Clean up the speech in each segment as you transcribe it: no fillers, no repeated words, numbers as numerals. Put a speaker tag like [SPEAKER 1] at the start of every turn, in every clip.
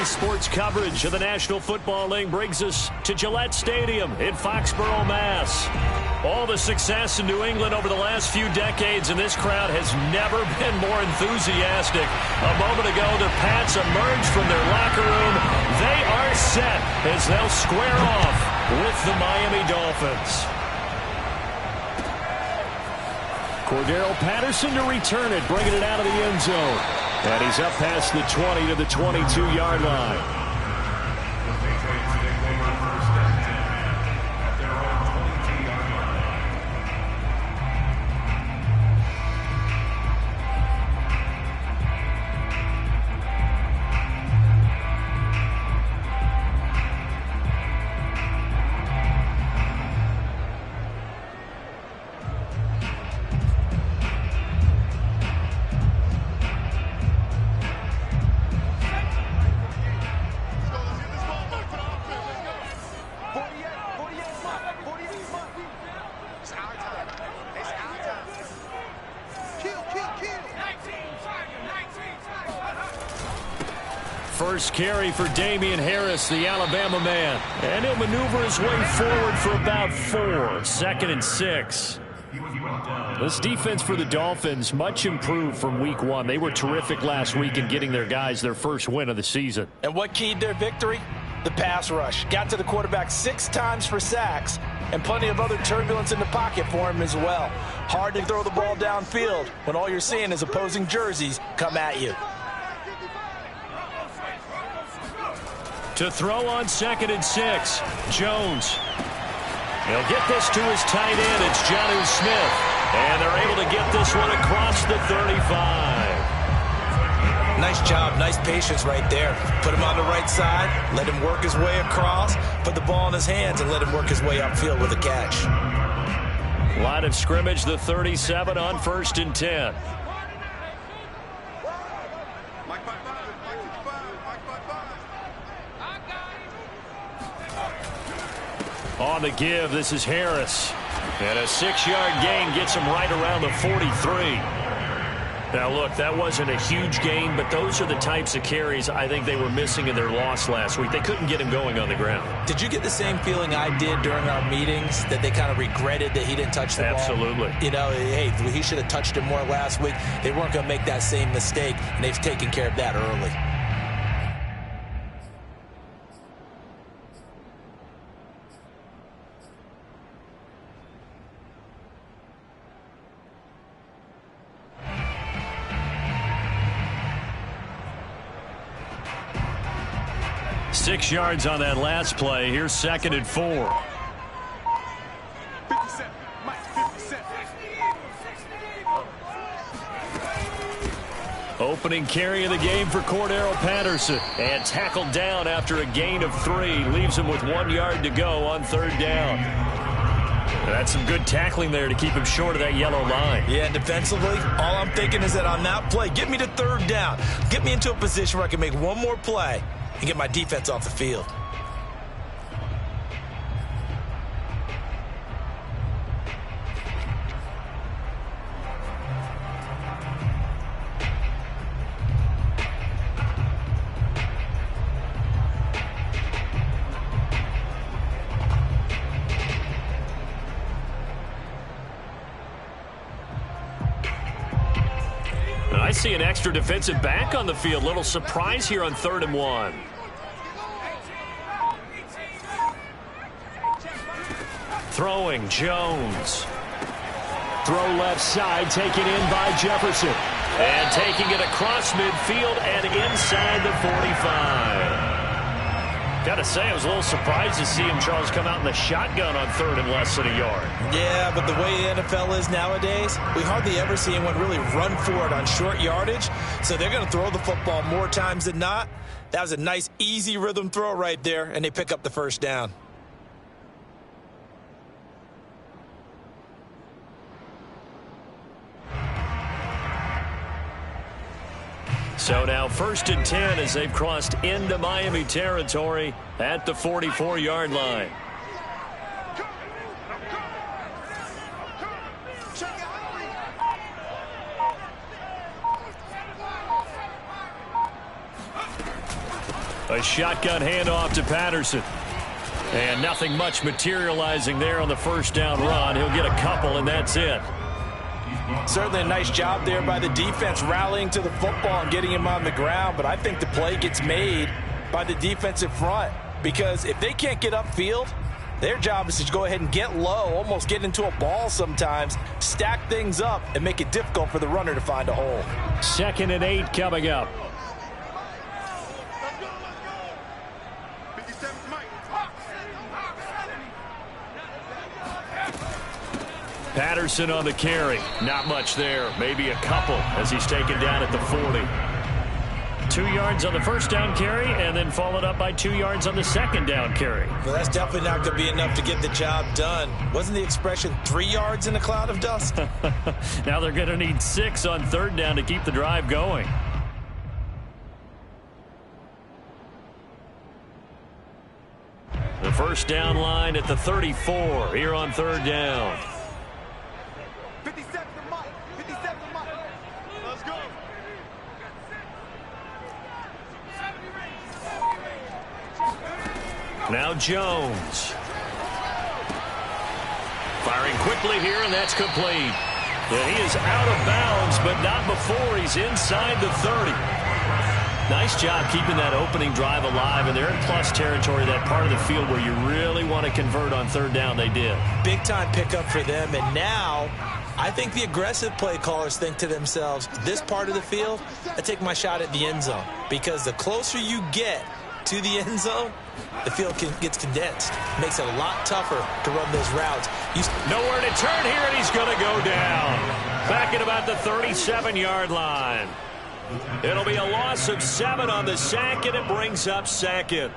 [SPEAKER 1] Today's sports coverage of the National Football League brings us to Gillette Stadium in Foxborough, Mass. All the success in New England over the last few decades, and this crowd has never been more enthusiastic. A moment ago, the Pats emerged from their locker room. They are set as they'll square off with the Miami Dolphins. Cordero Patterson to return it, bringing it out of the end zone. And he's up past the 20 to the 22-yard line. First carry for Damian Harris, the Alabama man. And he'll maneuver his way forward for about 4. 2nd and 6. This defense for the Dolphins, much improved from week 1. They were terrific last week in getting their guys their first win of the season.
[SPEAKER 2] And what keyed their victory? The pass rush. Got to the quarterback 6 times for sacks, and plenty of other turbulence in the pocket for him as well. Hard to throw the ball downfield when all you're seeing is opposing jerseys come at you.
[SPEAKER 1] To throw on 2nd and 6, Jones. He'll get this to his tight end. It's Jonnu Smith. And they're able to get this one across the 35.
[SPEAKER 2] Nice job, nice patience right there. Put him on the right side, let him work his way across, put the ball in his hands, and let him work his way upfield with a catch.
[SPEAKER 1] Line of scrimmage, the 37 on 1st and 10. On the give, this is Harris. And a 6-yard gain gets him right around the 43. Now, look, that wasn't a huge gain, but those are the types of carries I think they were missing in their loss last week. They couldn't get him going on the ground.
[SPEAKER 2] Did you get the same feeling I did during our meetings, that they kind of regretted that he didn't touch the ball?
[SPEAKER 1] Absolutely.
[SPEAKER 2] You know, hey, he should have touched it more last week. They weren't going to make that same mistake, and they've taken care of that early.
[SPEAKER 1] Six yards on that last play. Here's 2nd and 4.
[SPEAKER 3] 57. Mike, 57.
[SPEAKER 1] Opening carry of the game for Cordero Patterson. And tackled down after a gain of 3. Leaves him with 1 yard to go on 3rd down. That's some good tackling there to keep him short of that yellow line.
[SPEAKER 2] Yeah, and defensively, all I'm thinking is that on that play, get me to 3rd down. Get me into a position where I can make one more play and get my defense off the field.
[SPEAKER 1] I see an extra defensive back on the field. Little surprise here on 3rd and 1. Throwing, Jones. Throw left side, taken in by Jefferson. And taking it across midfield and inside the 45. Got to say, I was a little surprised to see him, Charles, come out in the shotgun on 3rd and less than a yard.
[SPEAKER 2] Yeah, but the way the NFL is nowadays, we hardly ever see anyone really run for it on short yardage. So they're going to throw the football more times than not. That was a nice, easy rhythm throw right there, and they pick up the 1st down.
[SPEAKER 1] So now 1st and 10 as they've crossed into Miami territory at the 44-yard line. A shotgun handoff to Patterson. And nothing much materializing there on the first down run. He'll get a couple, and that's it.
[SPEAKER 2] Certainly a nice job there by the defense rallying to the football and getting him on the ground. But I think the play gets made by the defensive front. Because if they can't get upfield, their job is to go ahead and get low, almost get into a ball sometimes, stack things up, and make it difficult for the runner to find a hole.
[SPEAKER 1] 2nd and 8 coming up. Patterson on the carry. Not much there. Maybe a couple as he's taken down at the 40. 2 yards on the first down carry, and then followed up by 2 yards on the second down carry.
[SPEAKER 2] Well, that's definitely not going to be enough to get the job done. Wasn't the expression 3 yards in a cloud of dust?
[SPEAKER 1] Now they're going to need 6 on 3rd down to keep the drive going. The first down line at the 34 here on 3rd down.
[SPEAKER 3] 57 to Mike. 57 to Mike. Let's go.
[SPEAKER 1] Now Jones. Firing quickly here, and that's complete. And he is out of bounds, but not before he's inside the 30. Nice job keeping that opening drive alive, and they're in plus territory, that part of the field where you really want to convert on 3rd down. They did.
[SPEAKER 2] Big-time pickup for them, and now I think the aggressive play callers think to themselves, this part of the field, I take my shot at the end zone. Because the closer you get to the end zone, the field gets condensed. Makes it a lot tougher to run those routes.
[SPEAKER 1] Nowhere to turn here, and he's going to go down. Back at about the 37-yard line. It'll be a loss of 7 on the sack, and it brings up 2nd.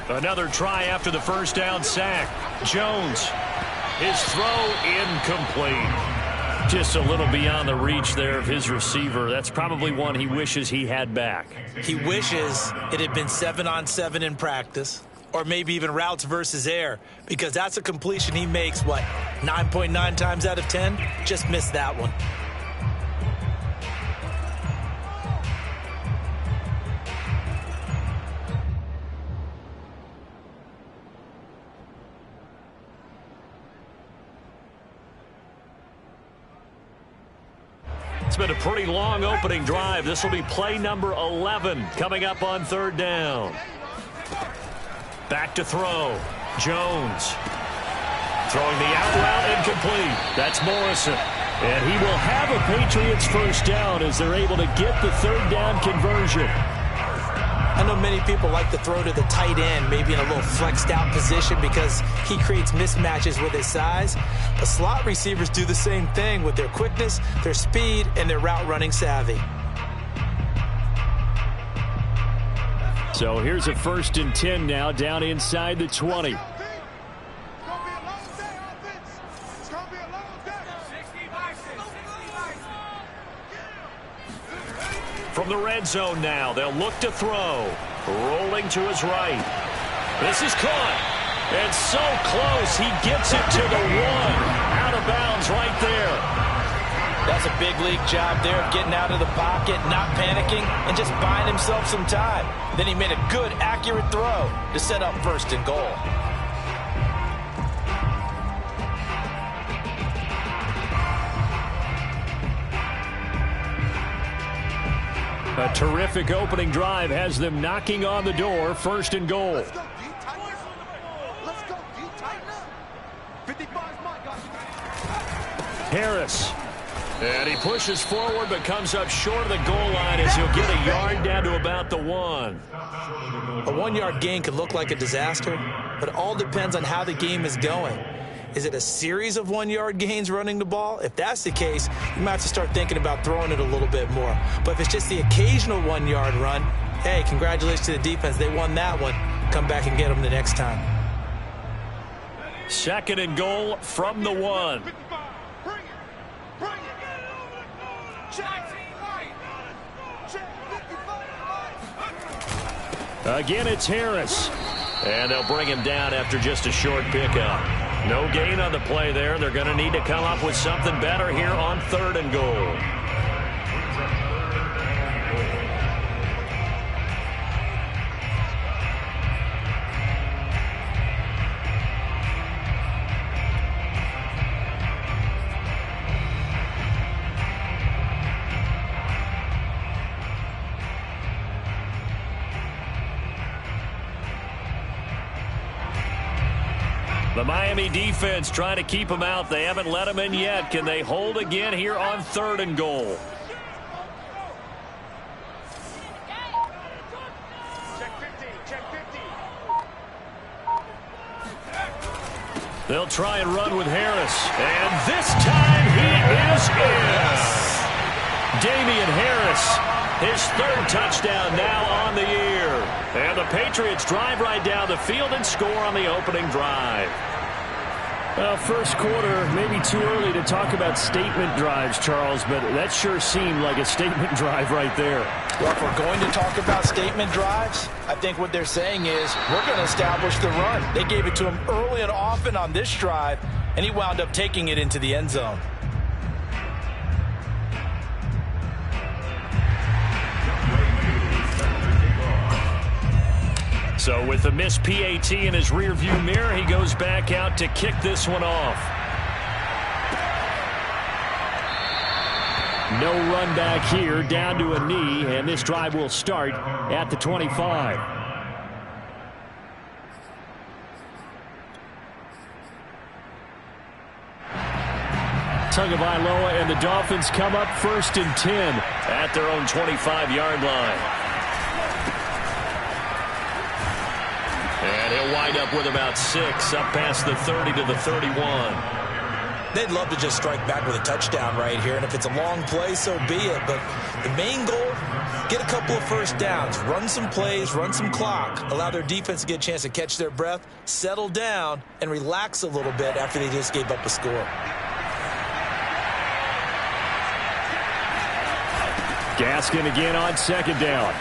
[SPEAKER 1] Another try after the first down sack. Jones. His throw incomplete. Just a little beyond the reach there of his receiver. That's probably one he wishes he had back.
[SPEAKER 2] He wishes it had been 7-on-7 in practice, or maybe even routes versus air, because that's a completion he makes, 9.9 times out of 10? Just missed that one.
[SPEAKER 1] It's been a pretty long opening drive. This will be play number 11 coming up on 3rd down. Back to throw. Jones. Throwing the out route incomplete. That's Morrison. And he will have a Patriots first down as they're able to get the 3rd down conversion.
[SPEAKER 2] I know many people like to throw to the tight end, maybe in a little flexed out position because he creates mismatches with his size. But slot receivers do the same thing with their quickness, their speed, and their route running savvy.
[SPEAKER 1] So here's a 1st and 10 now down inside the 20. From the red zone now, they'll look to throw. Rolling to his right. This is caught. And so close, he gets it to the 1. Out of bounds right there.
[SPEAKER 2] That's a big league job there of getting out of the pocket, not panicking, and just buying himself some time. Then he made a good, accurate throw to set up 1st and goal.
[SPEAKER 1] A terrific opening drive has them knocking on the door. 1st and goal.
[SPEAKER 3] Let's go, D tight. Let's go, D tight. 55's my guy.
[SPEAKER 1] Harris. And he pushes forward but comes up short of the goal line as he'll get a yard down to about the 1.
[SPEAKER 2] A 1-yard gain could look like a disaster, but it all depends on how the game is going. Is it a series of 1-yard gains running the ball? If that's the case, you might have to start thinking about throwing it a little bit more. But if it's just the occasional 1-yard run, hey, congratulations to the defense. They won that one. Come back and get them the next time.
[SPEAKER 1] 2nd and goal from the 1. Again, it's Harris. And they'll bring him down after just a short pickup. No gain on the play there. They're going to need to come up with something better here on 3rd and goal. The Miami defense trying to keep them out. They haven't let them in yet. Can they hold again here on 3rd and goal? They'll try and run with Harris. And this time he is in. Damian Harris, his 3rd touchdown now on the year. And the Patriots drive right down the field and score on the opening drive.
[SPEAKER 4] Well, first quarter, maybe too early to talk about statement drives, Charles, but that sure seemed like a statement drive right there.
[SPEAKER 2] Well, if we're going to talk about statement drives, I think what they're saying is we're going to establish the run. They gave it to him early and often on this drive, and he wound up taking it into the end zone.
[SPEAKER 1] So with the missed PAT in his rearview mirror, he goes back out to kick this one off.
[SPEAKER 4] No run back here, down to a knee, and this drive will start at the 25. Tagovailoa and the Dolphins come up 1st and 10
[SPEAKER 1] at their own 25-yard line. And he'll wind up with about 6 up past the 30 to the 31.
[SPEAKER 2] They'd love to just strike back with a touchdown right here, and if it's a long play, so be it. But the main goal, get a couple of first downs, run some plays, run some clock, allow their defense to get a chance to catch their breath, settle down, and relax a little bit after they just gave up a score.
[SPEAKER 4] Gaskin again on 2nd down.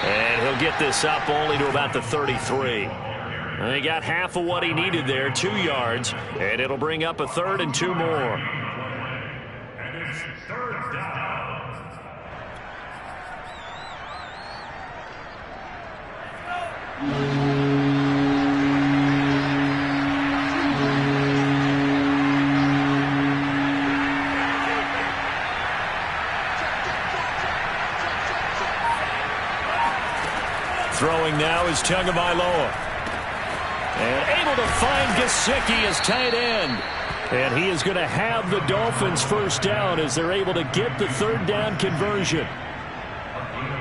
[SPEAKER 1] And he'll get this up only to about the 33. And he got half of what he needed there, 2 yards, and it'll bring up a 3rd and 2 more.
[SPEAKER 5] And it's 3rd down.
[SPEAKER 1] Throwing now is Tagovailoa. And able to find Gesicki as tight end. And he is going to have the Dolphins first down as they're able to get the 3rd down conversion.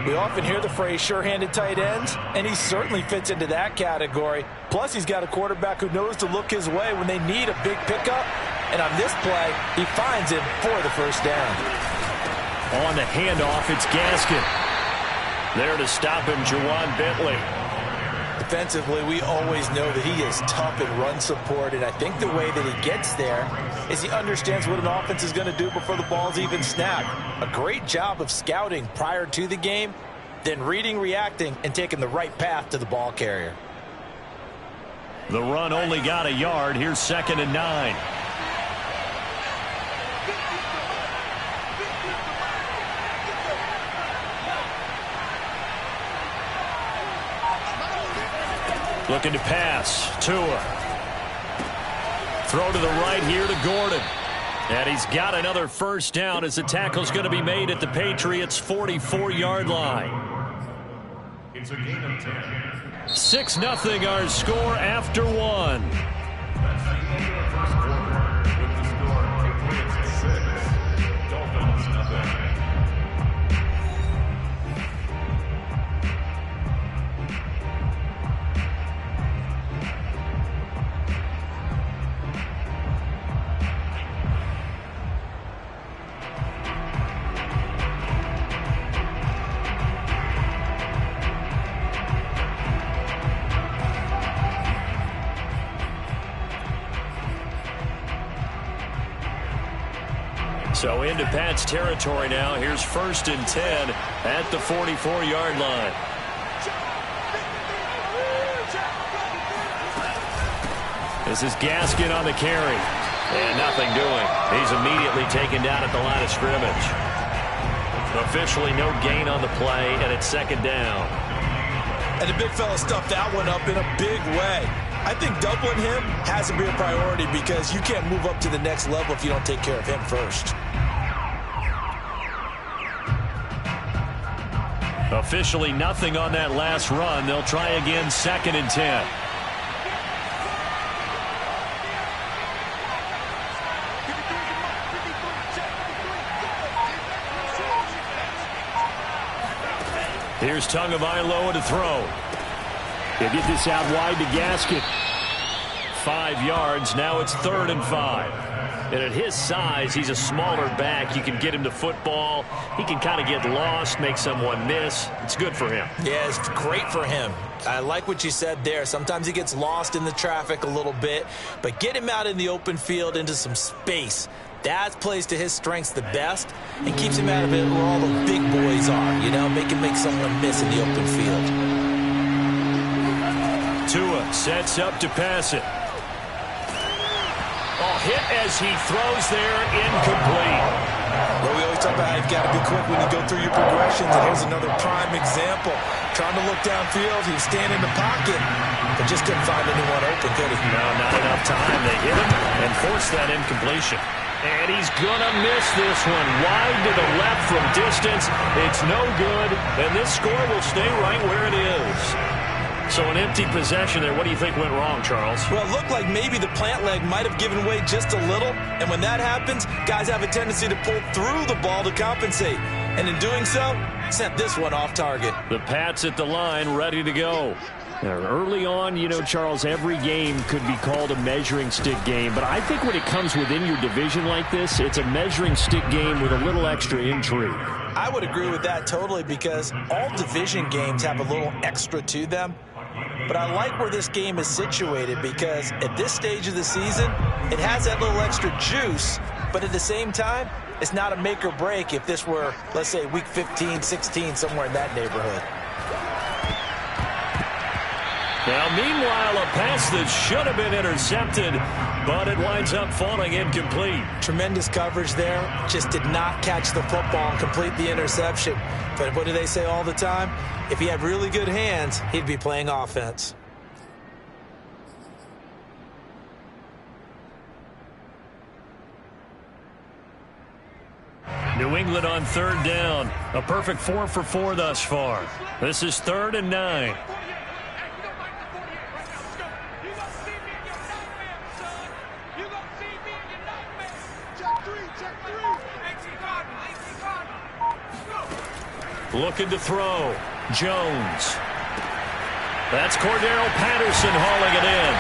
[SPEAKER 2] We often hear the phrase sure-handed tight ends, and he certainly fits into that category. Plus, he's got a quarterback who knows to look his way when they need a big pickup. And on this play, he finds him for the first down.
[SPEAKER 1] On the handoff, it's Gaskin. There to stop him, Juwan Bentley.
[SPEAKER 2] Defensively, we always know that he is tough in run support, and I think the way that he gets there is he understands what an offense is going to do before the ball's even snapped. A great job of scouting prior to the game, then reading, reacting, and taking the right path to the ball carrier.
[SPEAKER 1] The run only got a yard. Here's 2nd and 9. Looking to pass. Tua. Throw to the right here to Gordon. And he's got another first down as the tackle's going to be made at the Patriots' 44-yard line.
[SPEAKER 5] It's a gain of 10.
[SPEAKER 1] 6-0 our score after 1.
[SPEAKER 5] That's the end of the first quarter with the score Patriots 6, Dolphins nothing.
[SPEAKER 1] So into Pat's territory now. Here's 1st and 10 at the 44-yard line. This is Gaskin on the carry. And nothing doing. He's immediately taken down at the line of scrimmage. Officially no gain on the play, and it's 2nd down.
[SPEAKER 2] And the big fella stuffed that one up in a big way. I think doubling him has to be a priority because you can't move up to the next level if you don't take care of him first.
[SPEAKER 1] Officially nothing on that last run. They'll try again 2nd and 10. Here's Tagovailoa to throw.
[SPEAKER 4] They get this out wide to Gaskin.
[SPEAKER 1] 5 yards. Now it's 3rd and 5. And at his size, he's a smaller back. You can get him to football. He can kind of get lost, make someone miss. It's good for him.
[SPEAKER 2] Yeah, it's great for him. I like what you said there. Sometimes he gets lost in the traffic a little bit, but get him out in the open field into some space. That plays to his strengths the best and keeps him out of it where all the big boys are, you know, make someone miss in the open field.
[SPEAKER 1] Tua sets up to pass it. Oh, hit as he throws there, incomplete.
[SPEAKER 2] Well, we always talk about how you've got to be quick when you go through your progressions, and here's another prime example. Trying to look downfield, he was standing in the pocket, but just couldn't find anyone open, could he?
[SPEAKER 1] No, not enough time. They hit him and forced that incompletion. And he's going to miss this one. Wide to the left from distance. It's no good, and this score will stay right where it is. So an empty possession there. What do you think went wrong, Charles?
[SPEAKER 2] Well, it looked like maybe the plant leg might have given way just a little, and when that happens, guys have a tendency to pull through the ball to compensate. And in doing so, sent this one off target.
[SPEAKER 1] The Pats at the line, ready to go.
[SPEAKER 4] Now, early on, you know, Charles, every game could be called a measuring stick game. But I think when it comes within your division like this, it's a measuring stick game with a little extra intrigue.
[SPEAKER 2] I would agree with that totally because all division games have a little extra to them. But I like where this game is situated because at this stage of the season, it has that little extra juice. But at the same time, it's not a make or break if this were, let's say, week 15, 16, somewhere in that neighborhood.
[SPEAKER 1] Now, meanwhile, a pass that should have been intercepted, but it winds up falling incomplete.
[SPEAKER 2] Tremendous coverage there. Just did not catch the football and complete the interception. But what do they say all the time? If he had really good hands, he'd be playing offense.
[SPEAKER 1] New England on 3rd down. A perfect 4 for 4 thus far. This is 3rd and 9. Looking to throw. Jones. That's Cordero Patterson hauling it in.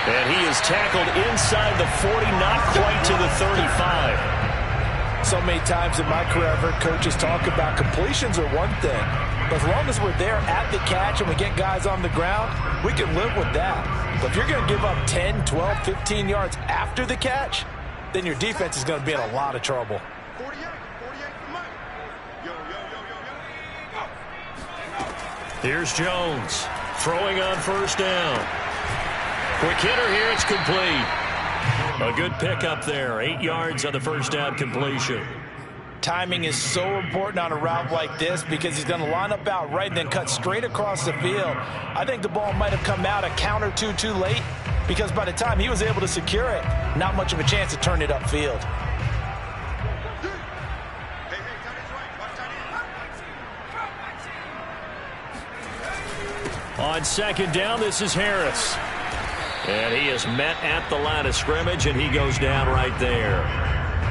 [SPEAKER 1] And he is tackled inside the 40, not quite to the 35.
[SPEAKER 2] So many times in my career, I've heard coaches talk about completions are one thing. But as long as we're there at the catch and we get guys on the ground, we can live with that. But if you're going to give up 10, 12, 15 yards after the catch, then your defense is going to be in a lot of trouble.
[SPEAKER 1] Here's Jones throwing on 1st down. Quick hitter here. It's complete. A good pickup there. 8 yards on the 1st down completion.
[SPEAKER 2] Timing is so important on a route like this because he's going to line up out right and then cut straight across the field. I think the ball might have come out a count or two too late because by the time he was able to secure it, not much of a chance to turn it upfield.
[SPEAKER 1] On 2nd down, this is Harris. And he is met at the line of scrimmage, and he goes down right there.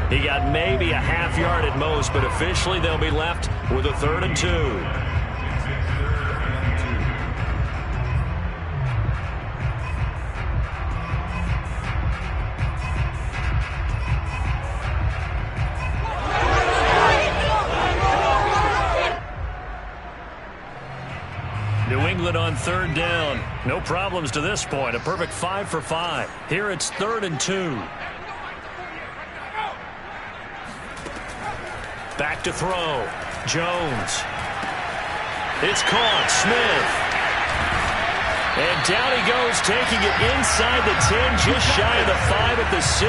[SPEAKER 1] He got maybe a half yard at most, but officially they'll be left with a 3rd and 2. New England on 3rd down. No problems to this point. A perfect 5 for 5. Here it's 3rd and 2. Back to throw. Jones. It's caught. Smith. And down he goes, taking it inside the 10, just shy of the 5 at the 6.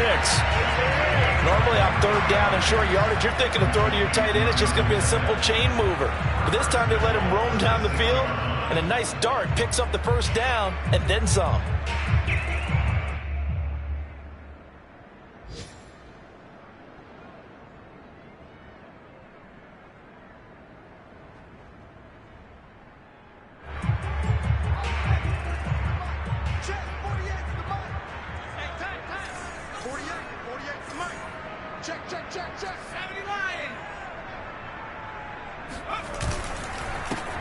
[SPEAKER 2] Normally on third down and short yardage, you're thinking of throwing to your tight end. It's just going to be a simple chain mover. But this time they let him roam down the field, and a nice dart picks up the first down and then some.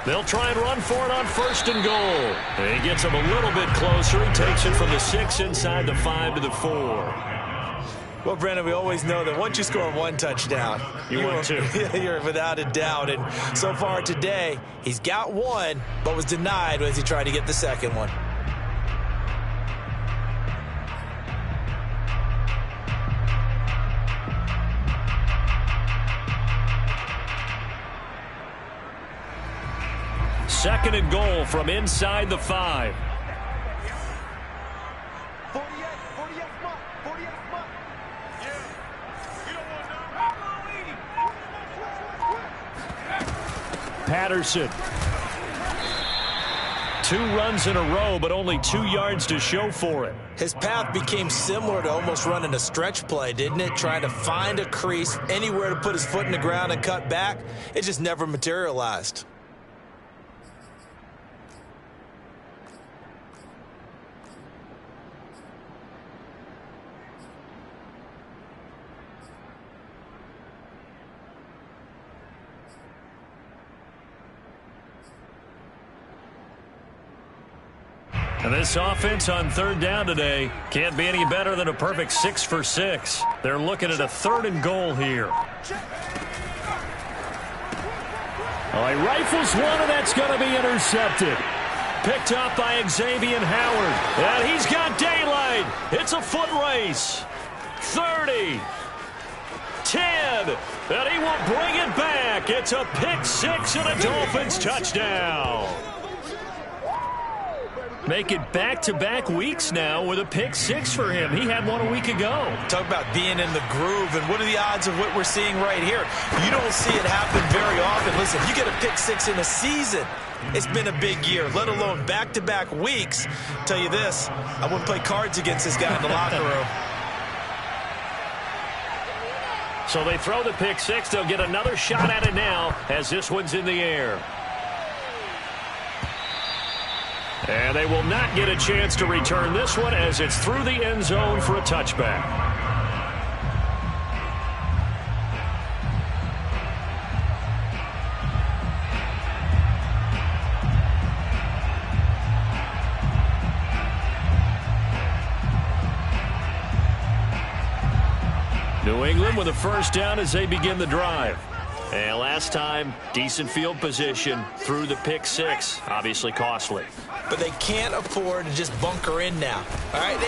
[SPEAKER 1] They'll try and run for it on first and goal. And he gets him a little bit closer. He takes it from the 6 inside the 5 to the 4.
[SPEAKER 2] Well, Brandon, we always know that once you score one touchdown,
[SPEAKER 1] you're
[SPEAKER 2] without a doubt. And so far today, he's got one, but was denied as he tried to get the second one.
[SPEAKER 1] Second and goal from inside the 5.
[SPEAKER 3] 48 mark.
[SPEAKER 1] Patterson. 2 runs in a row, but only 2 yards to show for it.
[SPEAKER 2] His path became similar to almost running a stretch play, didn't it? Trying to find a crease, anywhere to put his foot in the ground and cut back. It just never materialized.
[SPEAKER 1] And this offense on third down today can't be any better than a perfect 6 for 6. They're looking at a 3rd and goal here. Oh, he rifles one, and that's going to be intercepted. Picked up by Xavier Howard. And he's got daylight. It's a foot race. 30. 10. And he will bring it back. It's a pick 6 and a Dolphins touchdown. Make it back-to-back weeks now with a pick 6 for him. He had one a week ago.
[SPEAKER 2] Talk about being in the groove, and what are the odds of what we're seeing right here? You don't see it happen very often. Listen, you get a pick 6 in a season, it's been a big year, let alone back-to-back weeks. Tell you this, I wouldn't play cards against this guy in the locker room.
[SPEAKER 1] So they throw the pick 6. They'll get another shot at it now as this one's in the air. And they will not get a chance to return this one as it's through the end zone for a touchback. New England with a first down as they begin the drive. And last time, decent field position through the pick 6. Obviously costly.
[SPEAKER 2] But they can't afford to just bunker in now. All right,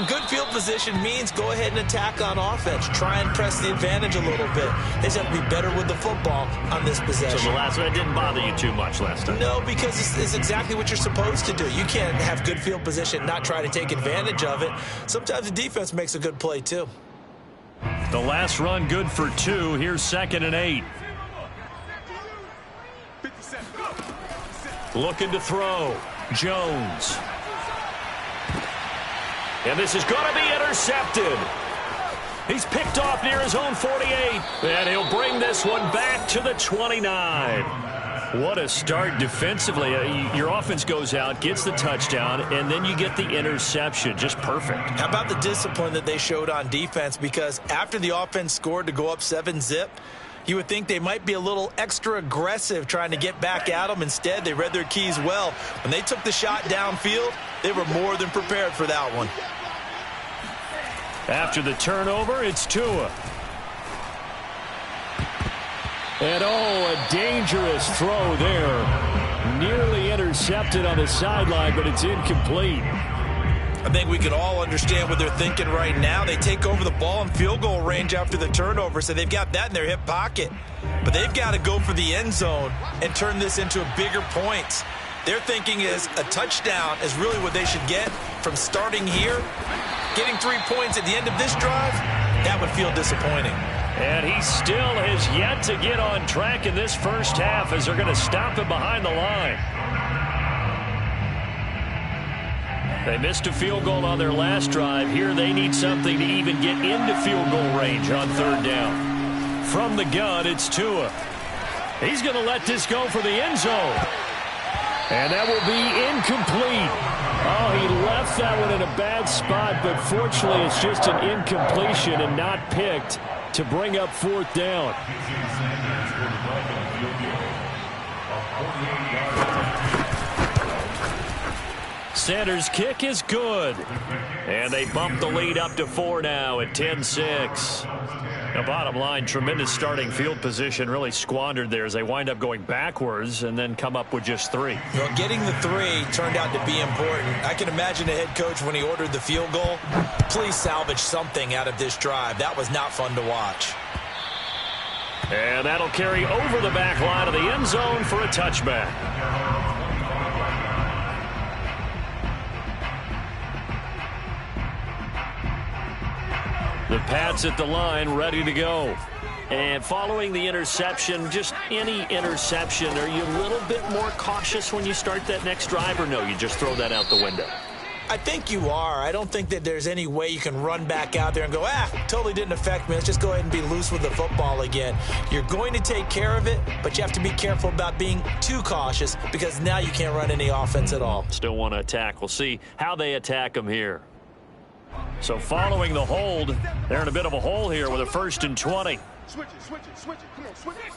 [SPEAKER 2] good field position means go ahead and attack on offense. Try and press the advantage a little bit. They just have to be better with the football on this possession.
[SPEAKER 1] So the last one didn't bother you too much last time?
[SPEAKER 2] No, because it's exactly what you're supposed to do. You can't have good field position and not try to take advantage of it. Sometimes the defense makes a good play, too.
[SPEAKER 1] The last run good for 2. Here's 2nd and 8. Looking to throw. Jones. And this is going to be intercepted. He's picked off near his own 48. And he'll bring this one back to the 29. What a start defensively. Your offense goes out, gets the touchdown, and then you get the interception. Just perfect.
[SPEAKER 2] How about the discipline that they showed on defense? Because after the offense scored to go up 7-zip, you would think they might be a little extra aggressive trying to get back at them. Instead, they read their keys well. When they took the shot downfield, they were more than prepared for that one.
[SPEAKER 1] After the turnover, it's Tua. And a dangerous throw there. Nearly intercepted on the sideline, but it's incomplete.
[SPEAKER 2] I think we can all understand what they're thinking right now. They take over the ball in field goal range after the turnover, so they've got that in their hip pocket. But they've got to go for the end zone and turn this into a bigger points. Their thinking is a touchdown is really what they should get from starting here. Getting 3 points at the end of this drive, that would feel disappointing.
[SPEAKER 1] And he still has yet to get on track in this first half as they're going to stop him behind the line. They missed a field goal on their last drive. Here they need something to even get into field goal range on third down. From the gun, it's Tua. He's going to let this go for the end zone. And that will be incomplete. Oh, he left that one in a bad spot, but fortunately it's just an incompletion and not picked to bring up fourth down. Sanders' kick is good. And they bump the lead up to 4 now at 10-6. Now, bottom line, tremendous starting field position really squandered there as they wind up going backwards and then come up with just 3.
[SPEAKER 2] Well, getting the 3 turned out to be important. I can imagine the head coach when he ordered the field goal. Please salvage something out of this drive. That was not fun to watch.
[SPEAKER 1] And that'll carry over the back line of the end zone for a touchback. The Pats at the line, ready to go. And following the interception, just any interception, are you a little bit more cautious when you start that next drive, or no, you just throw that out the window?
[SPEAKER 2] I think you are. I don't think that there's any way you can run back out there and go, totally didn't affect me. Let's just go ahead and be loose with the football again. You're going to take care of it, but you have to be careful about being too cautious because now you can't run any offense at all.
[SPEAKER 1] Still want to attack. We'll see how they attack them here. So following the hold, they're in a bit of a hole here with a 1st and 20.
[SPEAKER 3] Switch it. Come on, switch it.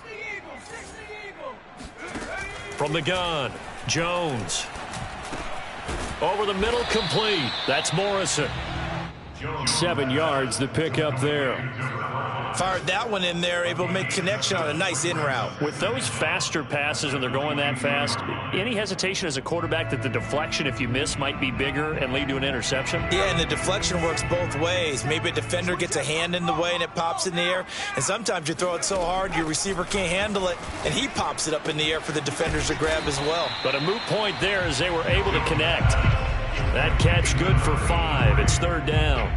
[SPEAKER 1] From the gun, Jones. Over the middle, complete. That's Morrison. 7 yards, the pickup there.
[SPEAKER 2] Fired that one in there, able to make connection on a nice in route.
[SPEAKER 1] With those faster passes when they're going that fast, any hesitation as a quarterback that the deflection, if you miss, might be bigger and lead to an interception?
[SPEAKER 2] Yeah, and the deflection works both ways. Maybe a defender gets a hand in the way and it pops in the air. And sometimes you throw it so hard your receiver can't handle it, and he pops it up in the air for the defenders to grab as well.
[SPEAKER 1] But a moot point there as they were able to connect. That catch good for 5. It's 3rd down.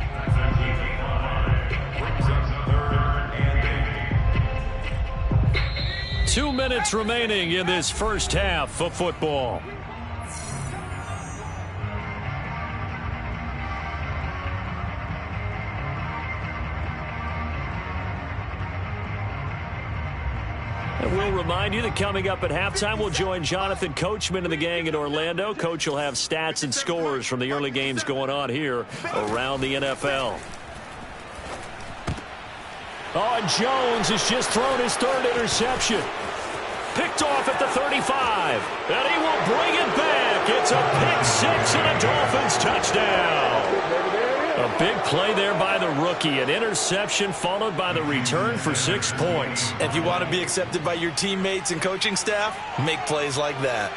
[SPEAKER 1] Two minutes remaining in this first half of football. And we'll remind you that coming up at halftime, we'll join Jonathan Coachman and the gang in Orlando. Coach will have stats and scores from the early games going on here around the NFL. Oh, and Jones has just thrown his 3rd interception. Picked off at the 35. And he will bring it back. It's a pick 6 and a Dolphins touchdown. A big play there by the rookie. An interception followed by the return for 6 points.
[SPEAKER 2] If you want to be accepted by your teammates and coaching staff, make plays like that.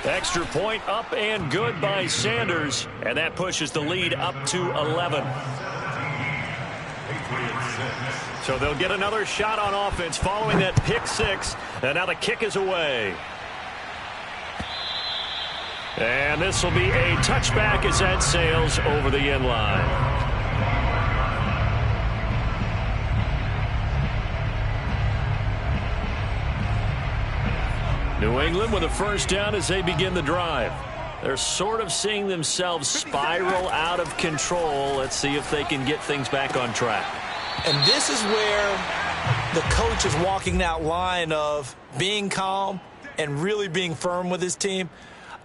[SPEAKER 1] Extra point up and good by Sanders. And that pushes the lead up to 11. So they'll get another shot on offense following that pick 6. And now the kick is away. And this will be a touchback as that sails over the end line. New England with a 1st down as they begin the drive. They're sort of seeing themselves spiral out of control. Let's see if they can get things back on track.
[SPEAKER 2] And this is where the coach is walking that line of being calm and really being firm with his team.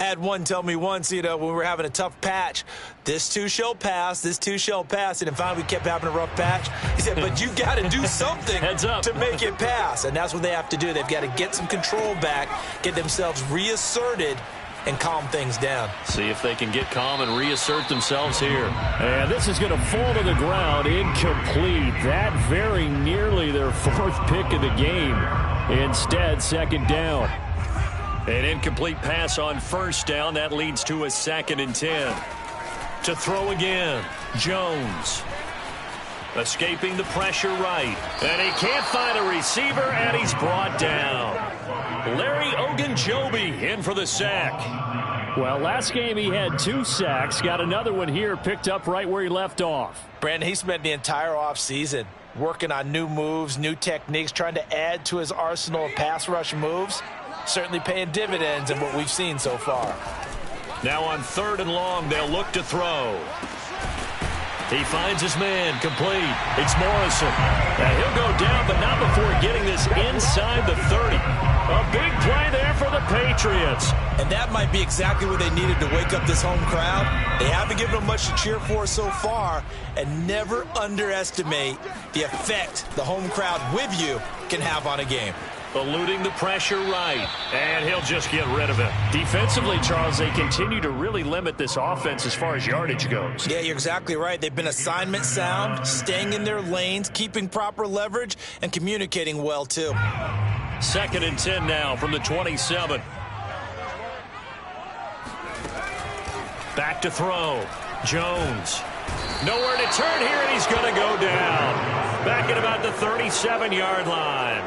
[SPEAKER 2] I had one tell me once, when we were having a tough patch, this too shall pass, this too shall pass. And finally we kept having a rough patch. He said, but you got to do something to make it pass. And that's what they have to do. They've got to get some control back, get themselves reasserted, and calm things down.
[SPEAKER 1] See if they can get calm and reassert themselves here. And this is going to fall to the ground, incomplete. That very nearly their 4th pick of the game. Instead, 2nd down. An incomplete pass on first down. That leads to a 2nd and 10. To throw again, Jones. Escaping the pressure right. And he can't find a receiver, and he's brought down. Larry Ogunjobi in for the sack.
[SPEAKER 4] Well, last game he had 2 sacks. Got another one here, picked up right where he left off.
[SPEAKER 2] Brandon, he spent the entire offseason working on new moves, new techniques, trying to add to his arsenal of pass rush moves. Certainly paying dividends in what we've seen so far.
[SPEAKER 1] Now on 3rd and long, they'll look to throw. He finds his man, complete. It's Morrison. Now he'll go down, but not before getting this inside the 30. A big play there for the Patriots.
[SPEAKER 6] And that might be exactly what they needed to wake up this home crowd. They haven't given them much to cheer for so far, and never underestimate the effect the home crowd with you can have on a game.
[SPEAKER 1] Eluding the pressure right, and he'll just get rid of it.
[SPEAKER 4] Defensively, Charles, they continue to really limit this offense as far as yardage goes.
[SPEAKER 6] Yeah, you're exactly right. They've been assignment sound, staying in their lanes, keeping proper leverage, and communicating well, too.
[SPEAKER 1] 2nd and 10 now from the 27. Back to throw. Jones. Nowhere to turn here, and he's going to go down. Back at about the 37-yard line.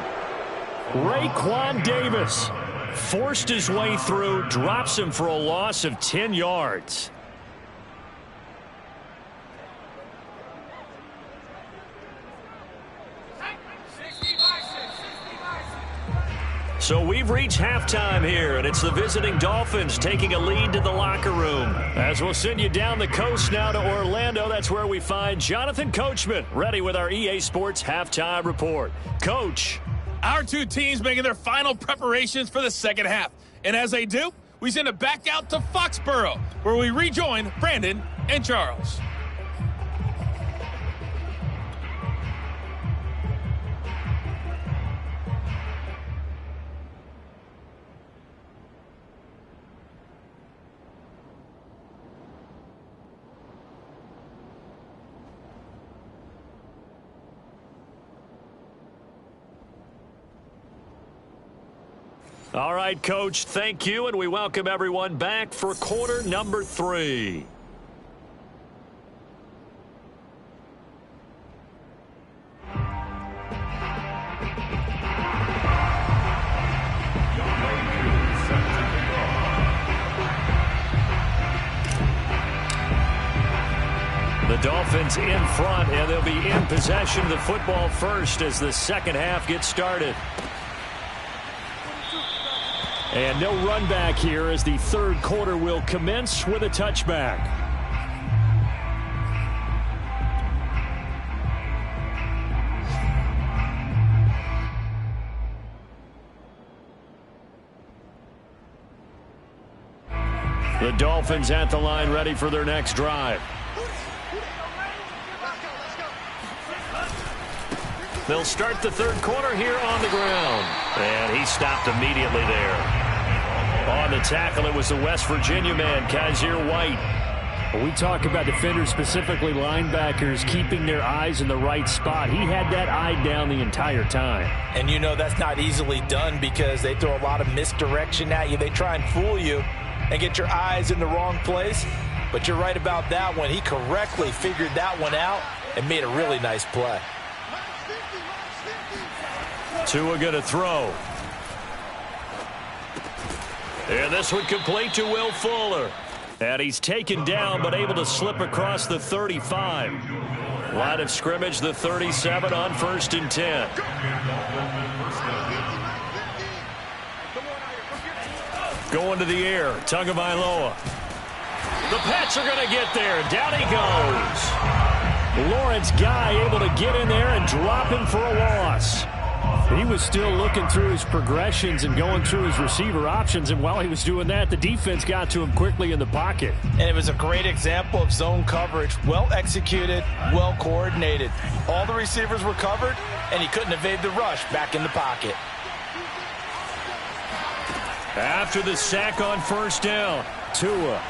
[SPEAKER 4] Raekwon Davis forced his way through, drops him for a loss of 10 yards.
[SPEAKER 1] So we've reached halftime here, and it's the visiting Dolphins taking a lead to the locker room. As we'll send you down the coast now to Orlando, that's where we find Jonathan Coachman, ready with our EA Sports halftime report. Coach.
[SPEAKER 7] Our 2 teams making their final preparations for the second half. And as they do, we send it back out to Foxborough, where we rejoin Brandon and Charles.
[SPEAKER 1] All right, Coach, thank you, and we welcome everyone back for quarter number 3. The Dolphins in front, and they'll be in possession of the football first as the second half gets started.
[SPEAKER 4] And no run back here as the 3rd quarter will commence with a touchback.
[SPEAKER 1] The Dolphins at the line ready for their next drive. They'll start the 3rd quarter here on the ground. And he stopped immediately there. On the tackle, it was the West Virginia man, Kaiser White.
[SPEAKER 4] When we talk about defenders, specifically linebackers, keeping their eyes in the right spot, he had that eye down the entire time.
[SPEAKER 2] And you know that's not easily done because they throw a lot of misdirection at you. They try and fool you and get your eyes in the wrong place. But you're right about that one. He correctly figured that one out and made a really nice play.
[SPEAKER 1] Tua going to throw. And this one complete to Will Fuller. And he's taken down but able to slip across the 35. Line of scrimmage, the 37 on 1st and 10. Going to the air, Tagovailoa. The Pats are going to get there. Down he goes.
[SPEAKER 4] Lawrence Guy able to get in there and drop him for a loss. He was still looking through his progressions and going through his receiver options, and while he was doing that, the defense got to him quickly in the pocket.
[SPEAKER 2] And it was a great example of zone coverage, well executed, well coordinated. All the receivers were covered, and he couldn't evade the rush back in the pocket.
[SPEAKER 1] After the sack on 1st down,
[SPEAKER 4] Tua.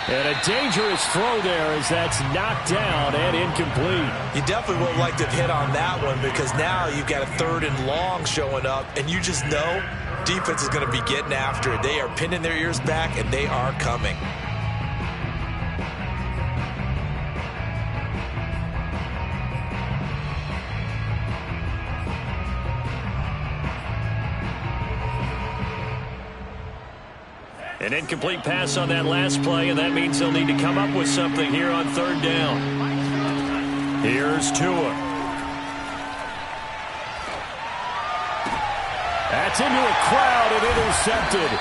[SPEAKER 4] And a dangerous throw there as that's knocked down and incomplete.
[SPEAKER 6] You definitely would like to have hit on that one because now you've got a 3rd and long showing up, and you just know defense is going to be getting after it. They are pinning their ears back, and they are coming.
[SPEAKER 1] An incomplete pass on that last play, and that means they'll need to come up with something here on third down. Here's Tua.
[SPEAKER 4] That's into a crowd and intercepted.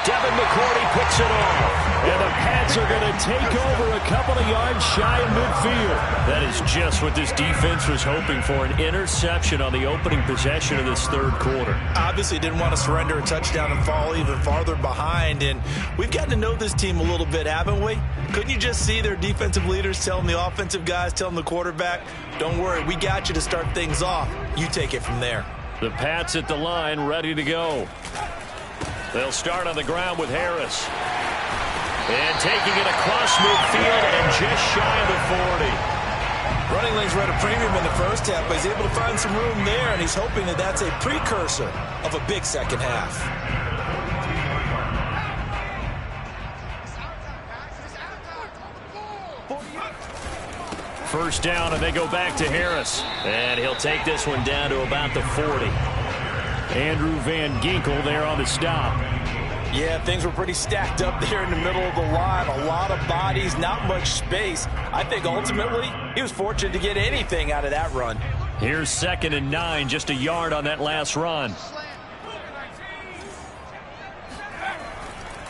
[SPEAKER 1] Devin McCourty picks it off.
[SPEAKER 4] And the Pats are going to take over a couple of yards shy of midfield.
[SPEAKER 1] That is just what this defense was hoping for, an interception on the opening possession of this third quarter.
[SPEAKER 6] Obviously didn't want to surrender a touchdown and fall even farther behind. And we've gotten to know this team a little bit, haven't we? Couldn't you just see their defensive leaders telling the offensive guys, telling the quarterback, don't worry, we got you to start things off. You take it from there.
[SPEAKER 1] The Pats at the line, ready to go. They'll start on the ground with Harris. And taking it across midfield and just shy of the 40.
[SPEAKER 6] Running lanes were at a premium in the first half, but he's able to find some room there, and he's hoping that that's a precursor of a big second half.
[SPEAKER 1] First down, and they go back to Harris. And he'll take this one down to about the 40.
[SPEAKER 4] Andrew Van Ginkel there on the stop.
[SPEAKER 2] Yeah, things were pretty stacked up there in the middle of the line. A lot of bodies, not much space. I think ultimately he was fortunate to get anything out of that run.
[SPEAKER 1] Here's 2nd and 9, just a yard on that last run.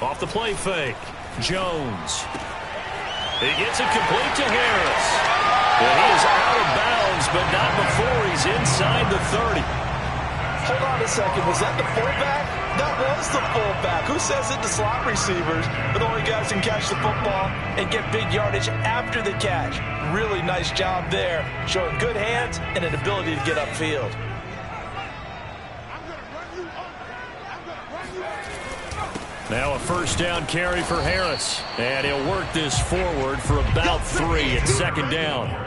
[SPEAKER 1] Off the play fake, Jones. He gets it complete to Harris. And he is out of bounds, but not before he's inside the 30.
[SPEAKER 2] Hold on a second. Was that the fullback? That was the fullback. Who says it? The slot receivers are the only guys who can catch the football and get big yardage after the catch. Really nice job there, showing good hands and an ability to get upfield.
[SPEAKER 1] Now a first down carry for Harris. And he'll work this forward for about 3 at 2nd down.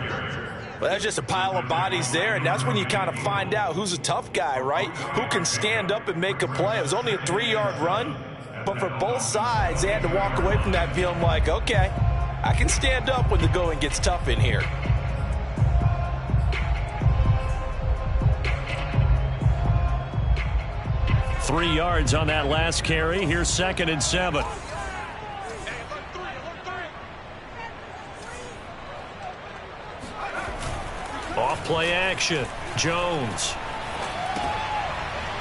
[SPEAKER 2] Well, that's just a pile of bodies there, and that's when you kind of find out who's a tough guy, right? Who can stand up and make a play. It was only a 3-yard run, but for both sides, they had to walk away from that feeling like, okay, I can stand up when the going gets tough in here.
[SPEAKER 1] Three yards on that last carry. Here's 2nd and 7. Off play action. Jones.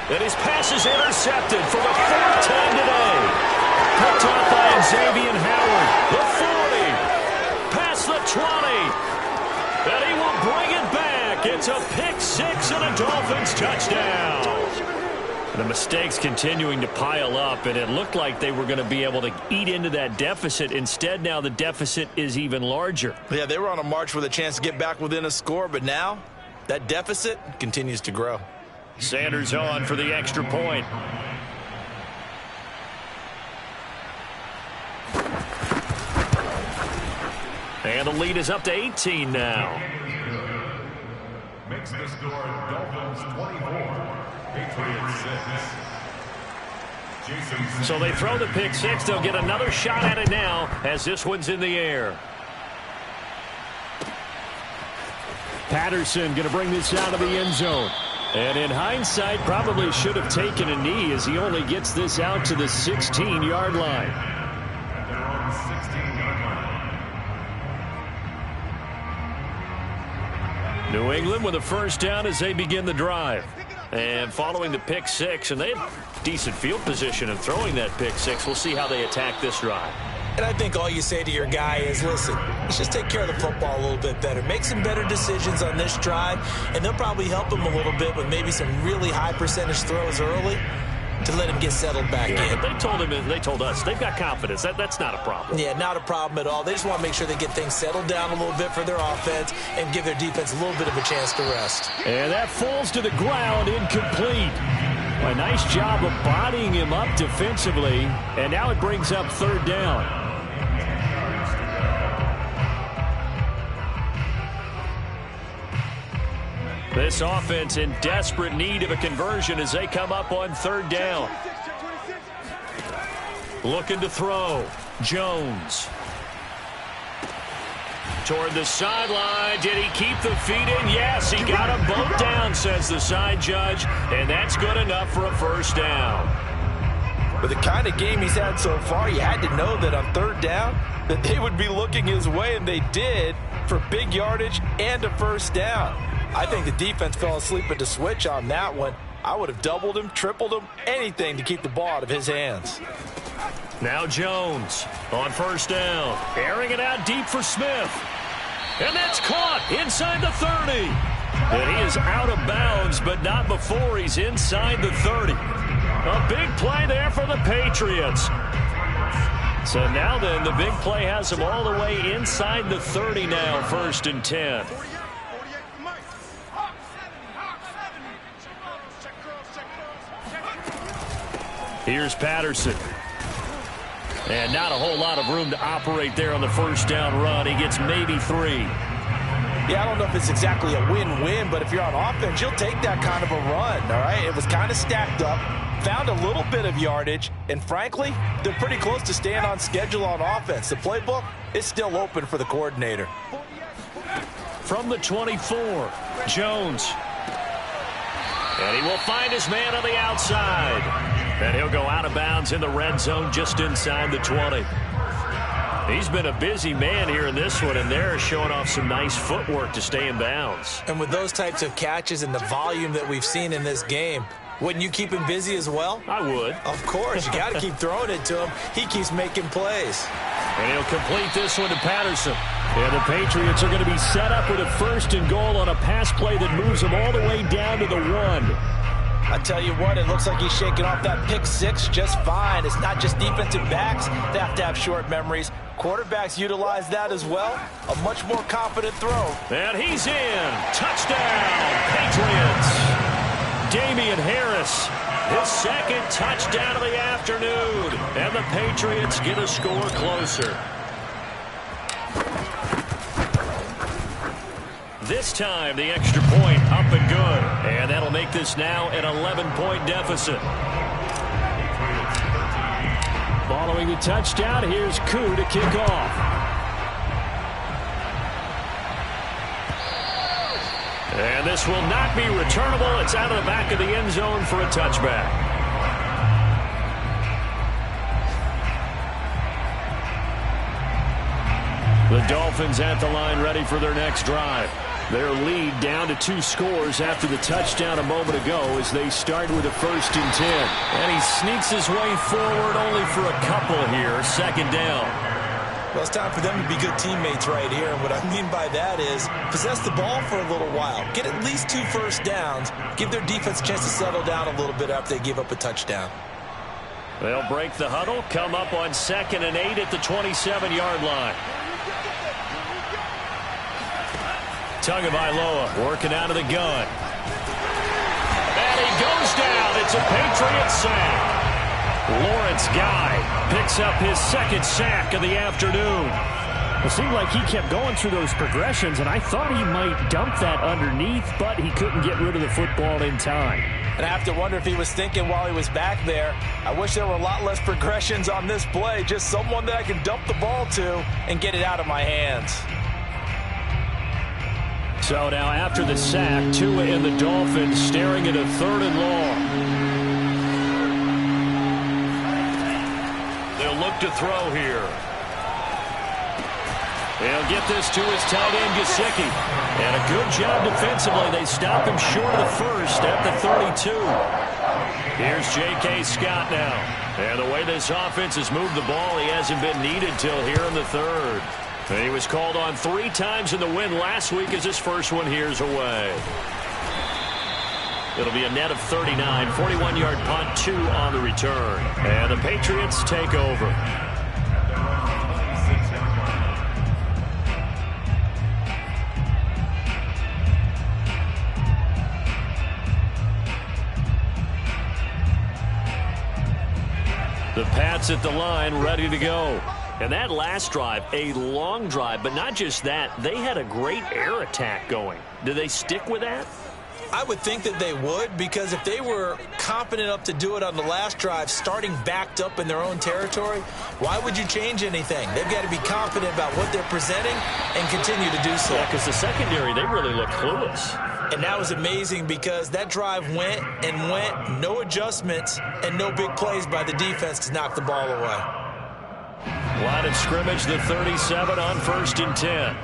[SPEAKER 1] And his pass is intercepted for the 4th time today. Picked off by Xavier Howard. The 40. Past the 20. And he will bring it back. It's a pick 6 and a Dolphins touchdown. The mistakes continuing to pile up, and it looked like they were going to be able to eat into that deficit. Instead, now the deficit is even larger.
[SPEAKER 6] Yeah, they were on a march with a chance to get back within a score, but now that deficit continues to grow.
[SPEAKER 1] Sanders on for the extra point. And the lead is up to 18 now.
[SPEAKER 5] Makes the score Dolphins 24. Patriots 6.
[SPEAKER 1] So they throw the pick 6. They'll get another shot at it now as this one's in the air.
[SPEAKER 4] Patterson going to bring this out of the end zone. And in hindsight, probably should have taken a knee as he only gets this out to the 16-yard line.
[SPEAKER 5] They're on the 16-yard line.
[SPEAKER 1] New England with a first down as they begin the drive. And following the pick 6, and they had decent field position and throwing that pick 6. We'll see how they attack this drive.
[SPEAKER 6] And I think all you say to your guy is, listen, let's just take care of the football a little bit better. Make some better decisions on this drive, and they'll probably help him a little bit with maybe some really high percentage throws early to let him get settled back in.
[SPEAKER 1] But they told us they've got confidence. That's not a problem.
[SPEAKER 6] Yeah, not a problem at all. They just want to make sure they get things settled down a little bit for their offense and give their defense a little bit of a chance to rest.
[SPEAKER 4] And that falls to the ground, incomplete. A nice job of bodying him up defensively, and now it brings up 3rd down.
[SPEAKER 1] This offense in desperate need of a conversion as they come up on third down. Looking to throw. Jones. Toward the sideline. Did he keep the feet in? Yes, he got them both down, says the side judge, and that's good enough for a first down.
[SPEAKER 2] With the kind of game he's had so far, you had to know that on third down that they would be looking his way, and they did, for big yardage and a first down. I think the defense fell asleep at the switch on that one. I would have doubled him, tripled him, anything to keep the ball out of his hands.
[SPEAKER 1] Now Jones on first down. Airing it out deep for Smith. And that's caught inside the 30. And he is out of bounds, but not before he's inside the 30. A big play there for the Patriots. So now then, the big play has him all the way inside the 30 now, 1st and 10. Here's Patterson. And not a whole lot of room to operate there on the first down run. He gets maybe 3.
[SPEAKER 2] Yeah, I don't know if it's exactly a win-win, but if you're on offense, you'll take that kind of a run, all right? It was kind of stacked up, found a little bit of yardage, and frankly, they're pretty close to staying on schedule on offense. The playbook is still open for the coordinator.
[SPEAKER 1] From the 24, Jones. And he will find his man on the outside. And he'll go out of bounds in the red zone just inside the 20. He's been a busy man here in this one, and they're showing off some nice footwork to stay in bounds.
[SPEAKER 6] And with those types of catches and the volume that we've seen in this game, wouldn't you keep him busy as well?
[SPEAKER 1] I would.
[SPEAKER 6] Of course. You got to keep throwing it to him. He keeps making plays.
[SPEAKER 1] And he'll complete this one to Patterson. And the Patriots are going to be set up with a 1st and goal on a pass play that moves them all the way down to the 1.
[SPEAKER 2] I tell you what, it looks like he's shaking off that pick 6 just fine. It's not just defensive backs that have to have short memories. Quarterbacks utilize that as well. A much more confident throw.
[SPEAKER 1] And he's in. Touchdown, Patriots. Damian Harris, his 2nd touchdown of the afternoon. And the Patriots get a score closer. This time, the extra point up and good. And that'll make this now an 11-point deficit.
[SPEAKER 4] Following the touchdown, here's Koo to kick off.
[SPEAKER 1] And this will not be returnable. It's out of the back of the end zone for a touchback. The Dolphins at the line ready for their next drive. Their lead down to 2 scores after the touchdown a moment ago as they start with a 1st and 10. And he sneaks his way forward only for a couple here. 2nd down.
[SPEAKER 6] Well, it's time for them to be good teammates right here. And what I mean by that is possess the ball for a little while. Get at least 2 first downs. Give their defense a chance to settle down a little bit after they give up a touchdown.
[SPEAKER 1] They'll break the huddle, come up on 2nd and 8 at the 27-yard line. Tagovailoa working out of the gun. And he goes down. It's a Patriots sack. Lawrence Guy picks up his 2nd sack of the afternoon.
[SPEAKER 4] It seemed like he kept going through those progressions, and I thought he might dump that underneath, but he couldn't get rid of the football in time.
[SPEAKER 2] And I have to wonder if he was thinking while he was back there, I wish there were a lot less progressions on this play. Just someone that I can dump the ball to and get it out of my hands.
[SPEAKER 1] So now after the sack, Tua and the Dolphins staring at a 3rd and long. They'll look to throw here. They'll get this to his tight end, Gesicki. And a good job defensively. They stop him short of the 1st at the 32. Here's J.K. Scott now. And the way this offense has moved the ball, he hasn't been needed till here in the 3rd. And he was called on 3 times in the win last week as his first one here's away. It'll be a net of 39, 41-yard punt, 2 on the return. And the Patriots take over. The Pats at the line, ready to go. And that last drive, a long drive, but not just that. They had a great air attack going. Do they stick with that?
[SPEAKER 6] I would think that they would, because if they were competent enough to do it on the last drive, starting backed up in their own territory, why would you change anything? They've got to be confident about what they're presenting and continue to do so.
[SPEAKER 1] Yeah, because the secondary, they really look clueless.
[SPEAKER 6] And that was amazing because that drive went and went, no adjustments and no big plays by the defense to knock the ball away.
[SPEAKER 1] Line of scrimmage, the 37 on 1st and 10.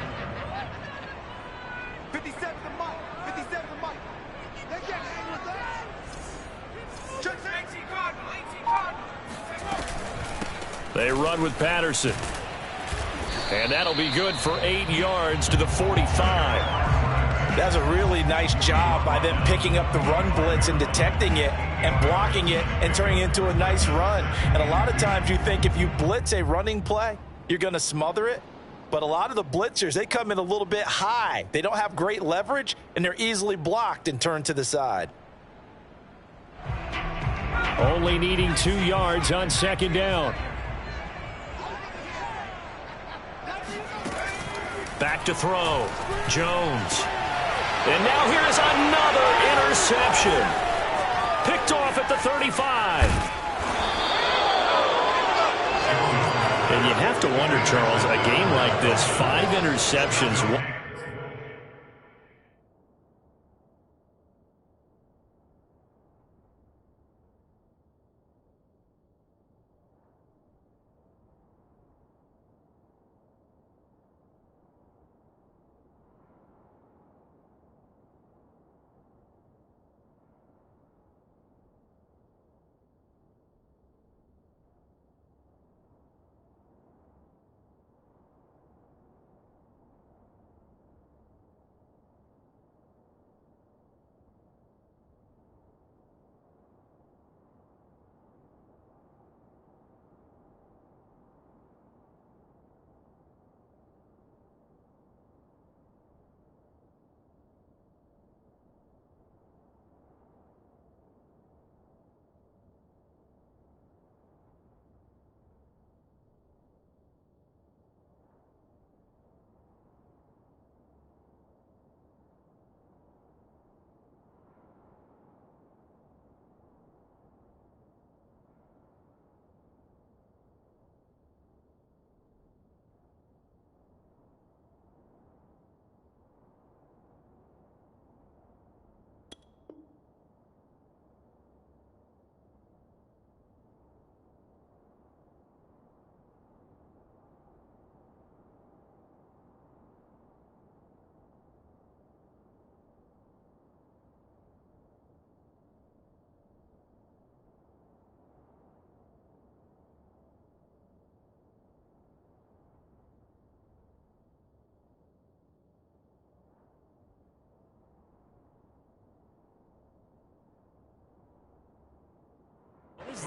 [SPEAKER 3] 57 to Mike. 57 to Mike. They can't hang with that. Check 18
[SPEAKER 1] They run with Patterson. And that'll be good for 8 yards to the 45.
[SPEAKER 2] That's a really nice job by them picking up the run blitz and detecting it and blocking it and turning it into a nice run. And a lot of times you think if you blitz a running play, you're going to smother it. But a lot of the blitzers, they come in a little bit high. They don't have great leverage, and they're easily blocked and turned to the side.
[SPEAKER 4] Only needing 2 yards on 2nd down.
[SPEAKER 1] Back to throw. Jones. And now here's another interception. Picked off at the 35.
[SPEAKER 4] And you have to wonder, Charles, a game like this, 5 interceptions.
[SPEAKER 1] What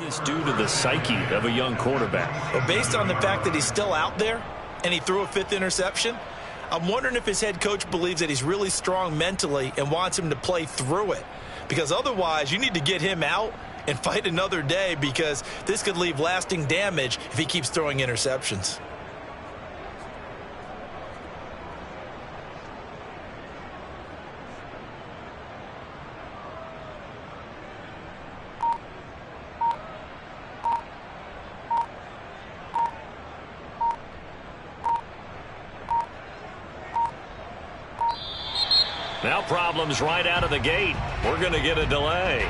[SPEAKER 1] does this do to the psyche of a young quarterback?
[SPEAKER 6] Well, based on the fact that he's still out there and he threw a 5th interception, I'm wondering if his head coach believes that he's really strong mentally and wants him to play through it. Because otherwise, you need to get him out and fight another day, because this could leave lasting damage if he keeps throwing interceptions.
[SPEAKER 1] Now problems right out of the gate. We're going to get a delay.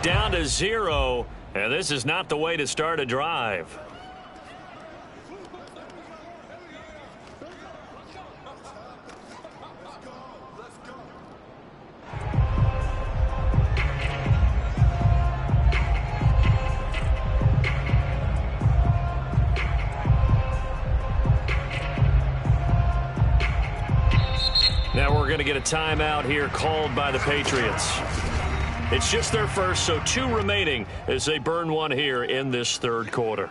[SPEAKER 1] clock down to 0, and this is not the way to start a drive. Now we're going to get a timeout here called by the Patriots. It's just their first, so 2 remaining as they burn one here in this third quarter.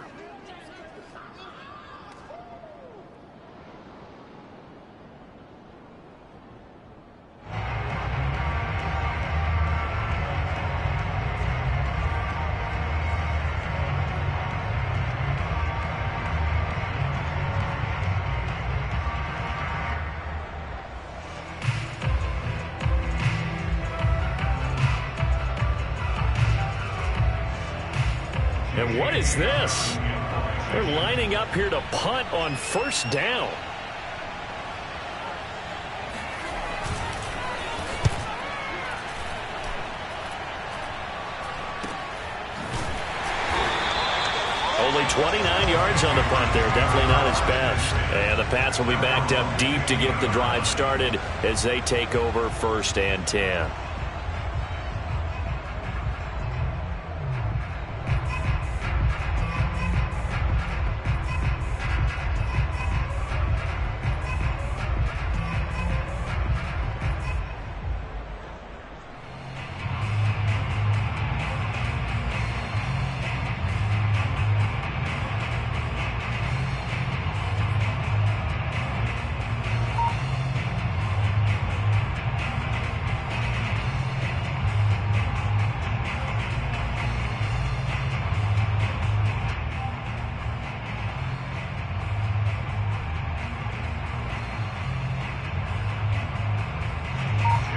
[SPEAKER 1] And what is this? They're lining up here to punt on first down. Only 29 yards on the punt there. Definitely not his best. And the Pats will be backed up deep to get the drive started as they take over 1st and 10.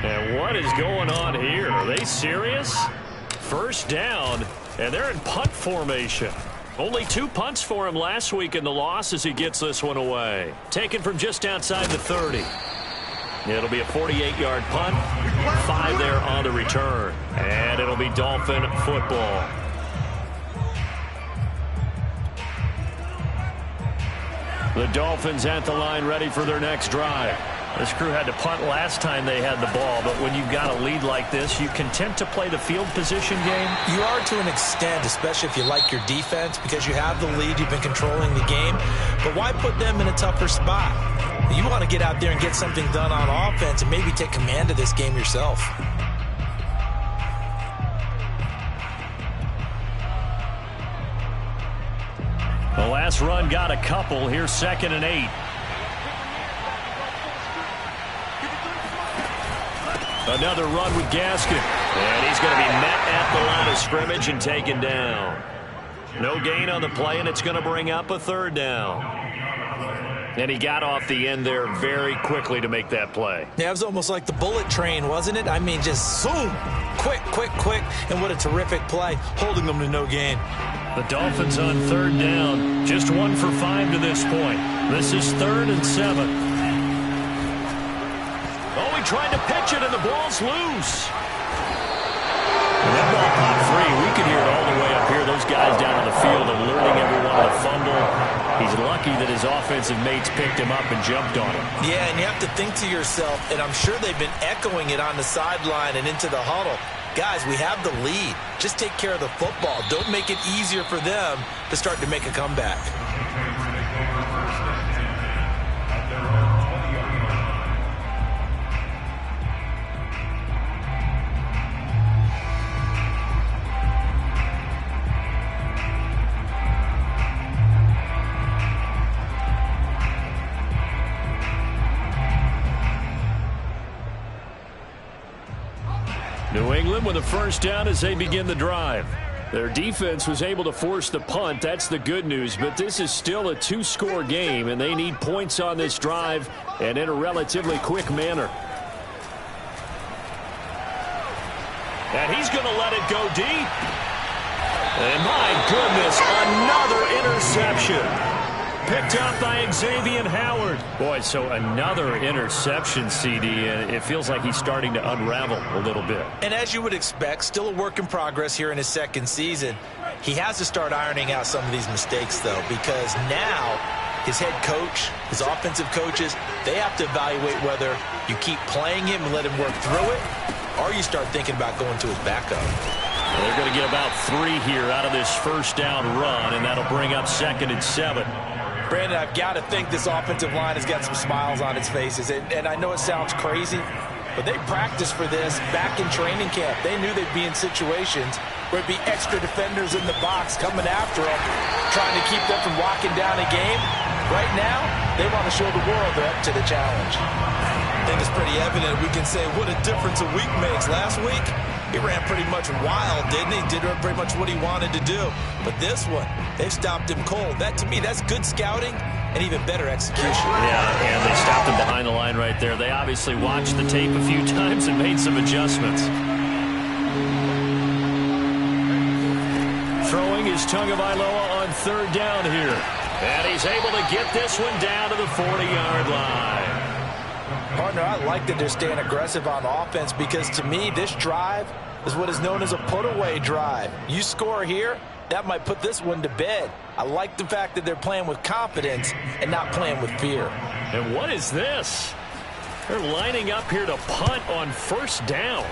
[SPEAKER 1] And what is going on here? Are they serious? First down, and they're in punt formation. Only 2 punts for him last week in the loss as he gets this one away. Taken from just outside the 30. It'll be a 48-yard punt. 5 there on the return. And it'll be Dolphin football. The Dolphins at the line ready for their next drive. This crew had to punt last time they had the ball, but when you've got a lead like this, you content to play the field position game?
[SPEAKER 6] You are to an extent, especially if you like your defense, because you have the lead, you've been controlling the game. But why put them in a tougher spot? You want to get out there and get something done on offense and maybe take command of this game yourself.
[SPEAKER 1] The last run got a couple. Here's 2nd and 8. Another run with Gaskin. And he's going to be met at the line of scrimmage and taken down. No gain on the play, and it's going to bring up a 3rd down. And he got off the end there very quickly to make that play.
[SPEAKER 6] Yeah, it was almost like the bullet train, wasn't it? I mean, just zoom. Quick, quick, quick. And what a terrific play, holding them to no gain.
[SPEAKER 1] The Dolphins on 3rd down. Just 1 for 5 to this point. This is 3rd and 7. Oh, he tried to pitch it, and the ball's loose. And that ball popped free. We could hear it all the way up here. Those guys down on the field alerting everyone to the fumble. He's lucky that his offensive mates picked him up and jumped on him.
[SPEAKER 6] Yeah, and you have to think to yourself, and I'm sure they've been echoing it on the sideline and into the huddle. Guys, we have the lead. Just take care of the football. Don't make it easier for them to start to make a comeback.
[SPEAKER 1] New England with a first down as they begin the drive. Their defense was able to force the punt. That's the good news, but this is still a 2-score game, and they need points on this drive and in a relatively quick manner. And he's going to let it go deep. And my goodness, another interception. Picked up by Xavier Howard. Boy, so another interception, CD, and it feels like he's starting to unravel a little bit.
[SPEAKER 6] And as you would expect, still a work in progress here in his second season. He has to start ironing out some of these mistakes, though, because now his head coach, his offensive coaches, they have to evaluate whether you keep playing him and let him work through it, or you start thinking about going to his backup.
[SPEAKER 1] They're going to get about 3 here out of this first down run, and that'll bring up 2nd and 7.
[SPEAKER 2] Brandon, I've got to think this offensive line has got some smiles on its faces. And I know it sounds crazy, but they practiced for this back in training camp. They knew they'd be in situations where it'd be extra defenders in the box coming after them, trying to keep them from locking down a game. Right now, they want to show the world they're up to the challenge.
[SPEAKER 6] I think it's pretty evident. We can say what a difference a week makes. Last week, he ran pretty much wild, didn't he? Did pretty much what he wanted to do. But this one, they've stopped him cold. That, to me, that's good scouting and even better execution.
[SPEAKER 1] Yeah, and they stopped him behind the line right there. They obviously watched the tape a few times and made some adjustments. Throwing is Tagovailoa on 3rd down here. And he's able to get this one down to the 40-yard line.
[SPEAKER 2] Partner, I like that they're staying aggressive on offense because, to me, this drive is what is known as a put-away drive. You score here, that might put this one to bed. I like the fact that they're playing with confidence and not playing with fear.
[SPEAKER 1] And what is this? They're lining up here to punt on 1st down.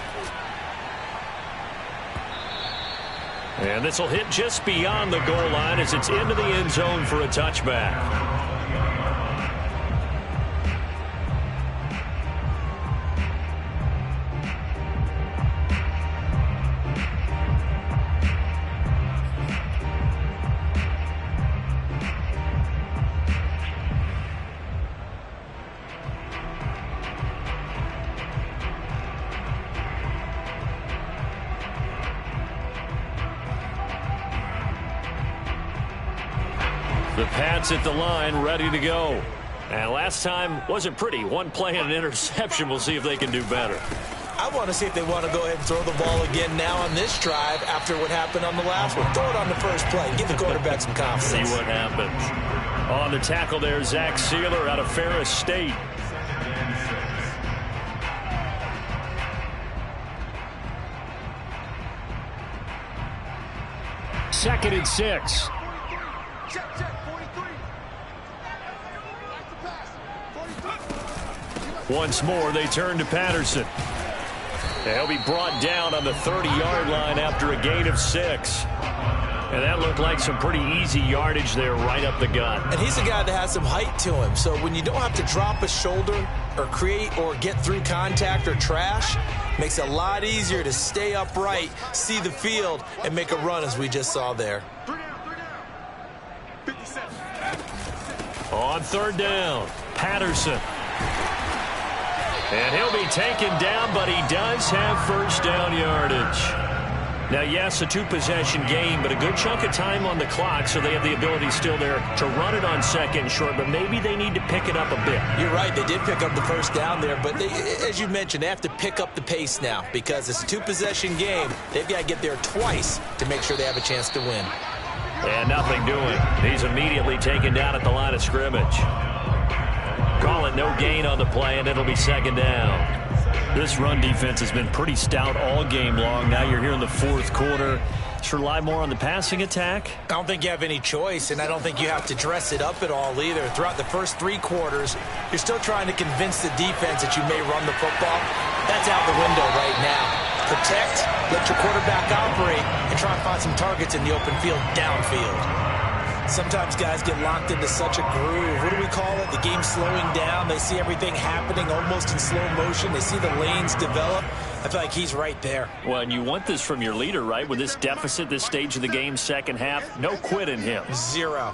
[SPEAKER 1] And this will hit just beyond the goal line as it's into the end zone for a touchback. The Pats at the line, ready to go. And last time wasn't pretty. One play and an interception. We'll see if they can do better.
[SPEAKER 6] I want to see if they want to go ahead and throw the ball again now on this drive after what happened on the last one. Throw it on the first play. Give the quarterback some confidence.
[SPEAKER 1] See what happens. On the tackle there, Zach Sealer out of Ferris State. Second and 6.
[SPEAKER 3] Check, 43. Back to pass. 43.
[SPEAKER 1] Once more, they turn to Patterson. He'll be brought down on the 30-yard line after a gain of 6. And that looked like some pretty easy yardage there right up the gut.
[SPEAKER 6] And he's a guy that has some height to him. So when you don't have to drop a shoulder or create or get through contact or trash, makes it a lot easier to stay upright, see the field, and make a run as we just saw there.
[SPEAKER 3] 3 down. 57.
[SPEAKER 1] On 3rd down, Patterson. And he'll be taken down, but he does have 1st down yardage. Now, yes, a 2-possession game, but a good chunk of time on the clock, so they have the ability still there to run it on 2nd and short, but maybe they need to pick it up a bit.
[SPEAKER 6] You're right. They did pick up the 1st down there, but as you mentioned, they have to pick up the pace now because it's a 2-possession game. They've got to get there twice to make sure they have a chance to win.
[SPEAKER 1] And nothing doing. He's immediately taken down at the line of scrimmage. Call it no gain on the play, and it'll be 2nd down. This run defense has been pretty stout all game long. Now you're here in the 4th quarter. Let's rely more on the passing attack.
[SPEAKER 6] I don't think you have any choice, and I don't think you have to dress it up at all either. Throughout the first 3 quarters, you're still trying to convince the defense that you may run the football. That's out the window right now. Protect, let your quarterback operate, and try and find some targets in the open field downfield. Sometimes guys get locked into such a groove. What do we call it? The game slowing down. They see everything happening almost in slow motion. They see the lanes develop. I feel like he's right there.
[SPEAKER 1] Well, and you want this from your leader, right? With this deficit, this stage of the game, second half, no quit in him.
[SPEAKER 6] 0.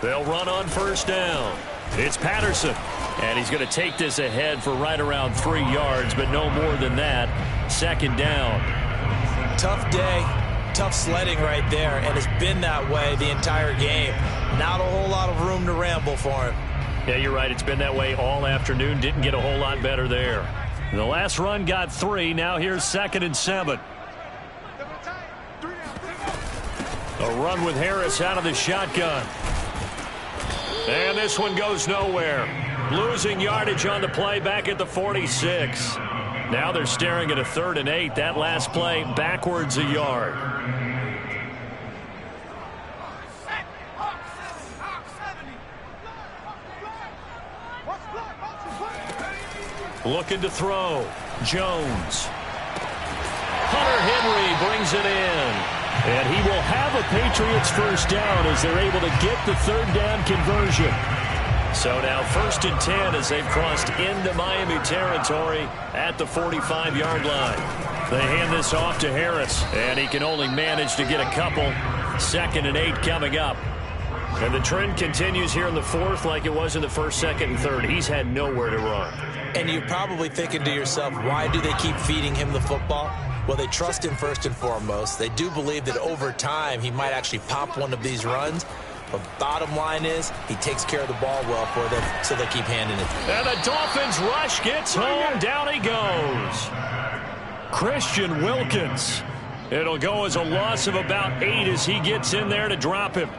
[SPEAKER 1] They'll run on 1st down. It's Patterson. And he's going to take this ahead for right around 3 yards, but no more than that. 2nd down.
[SPEAKER 6] Tough day, tough sledding right there, and it's been that way the entire game. Not a whole lot of room to ramble for him.
[SPEAKER 1] Yeah, you're right. It's been that way all afternoon. Didn't get a whole lot better there. The last run got 3. Now here's 2nd and 7. A run with Harris out of the shotgun. And this one goes nowhere. Losing yardage on the play back at the 46. Now they're staring at a 3rd and 8. That last play backwards a yard. Looking to throw. Jones. Hunter Henry brings it in. And he will have a Patriots first down as they're able to get the 3rd down conversion. So now 1st and 10 as they've crossed into Miami territory at the 45-yard line. They hand this off to Harris, and he can only manage to get a couple. 2nd and 8 coming up. And the trend continues here in the 4th like it was in the 1st, 2nd, and 3rd. He's had nowhere to run.
[SPEAKER 6] And you're probably thinking to yourself, why do they keep feeding him the football? Well, they trust him first and foremost. They do believe that over time he might actually pop one of these runs. But bottom line is he takes care of the ball well for them, so they keep handing it.
[SPEAKER 1] And the Dolphins rush gets home. Down he goes. Christian Wilkins. It'll go as a loss of about 8 as he gets in there to drop him.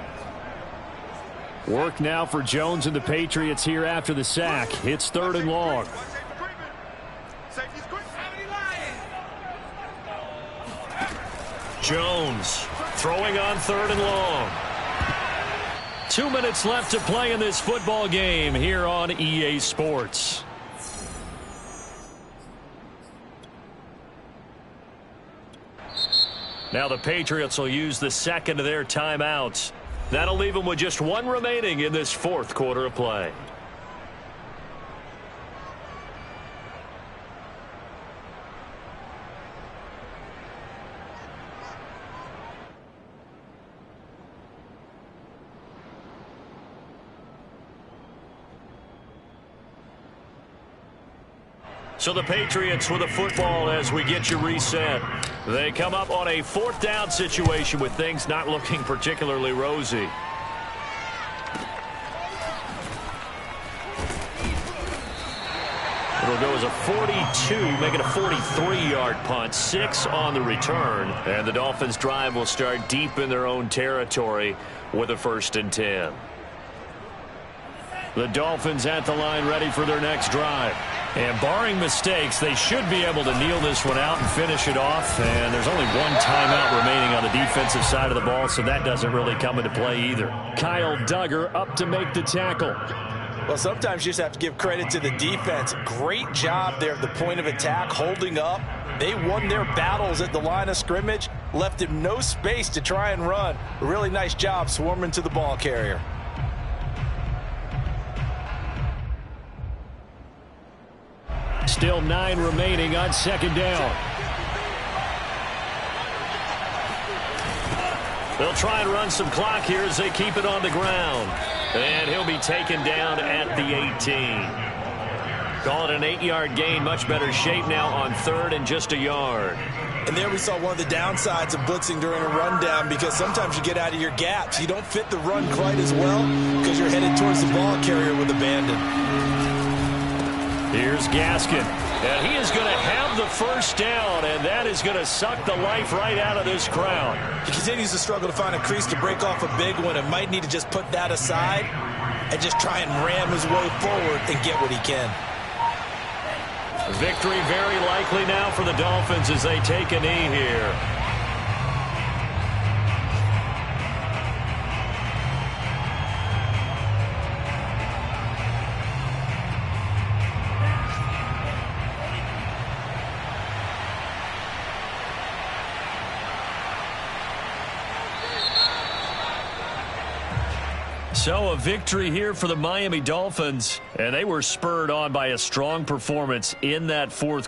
[SPEAKER 4] Work now for Jones and the Patriots here after the sack. It's 3rd and long.
[SPEAKER 1] Jones throwing on 3rd and long. 2 minutes left to play in this football game here on EA Sports. Now the Patriots will use the 2nd of their timeouts. That'll leave them with just 1 remaining in this 4th quarter of play. So the Patriots with the football as we get you reset. They come up on a 4th down situation with things not looking particularly rosy. It'll go as a 42, making a 43-yard punt. 6 on the return. And the Dolphins drive will start deep in their own territory with a 1st and 10. The Dolphins at the line ready for their next drive. And barring mistakes, they should be able to kneel this one out and finish it off. And there's only 1 timeout remaining on the defensive side of the ball, so that doesn't really come into play either. Kyle Duggar up to make the tackle.
[SPEAKER 6] Well, sometimes you just have to give credit to the defense. Great job there at the point of attack, holding up. They won their battles at the line of scrimmage, left him no space to try and run. A really nice job swarming to the ball carrier.
[SPEAKER 4] Still 9 remaining on 2nd down.
[SPEAKER 1] They'll try and run some clock here as they keep it on the ground. And he'll be taken down at the 18. Call it an 8-yard gain. Much better shape now on 3rd and just a yard.
[SPEAKER 6] And there we saw one of the downsides of blitzing during a rundown, because sometimes you get out of your gaps. You don't fit the run quite as well because you're headed towards the ball carrier with abandon.
[SPEAKER 1] Here's Gaskin, and he is going to have the 1st down, and that is going to suck the life right out of this crowd.
[SPEAKER 6] He continues to struggle to find a crease to break off a big one, and might need to just put that aside and just try and ram his way forward and get what he can.
[SPEAKER 1] Victory very likely now for the Dolphins as they take a knee here. So a victory here for the Miami Dolphins, and they were spurred on by a strong performance in that 4th quarter.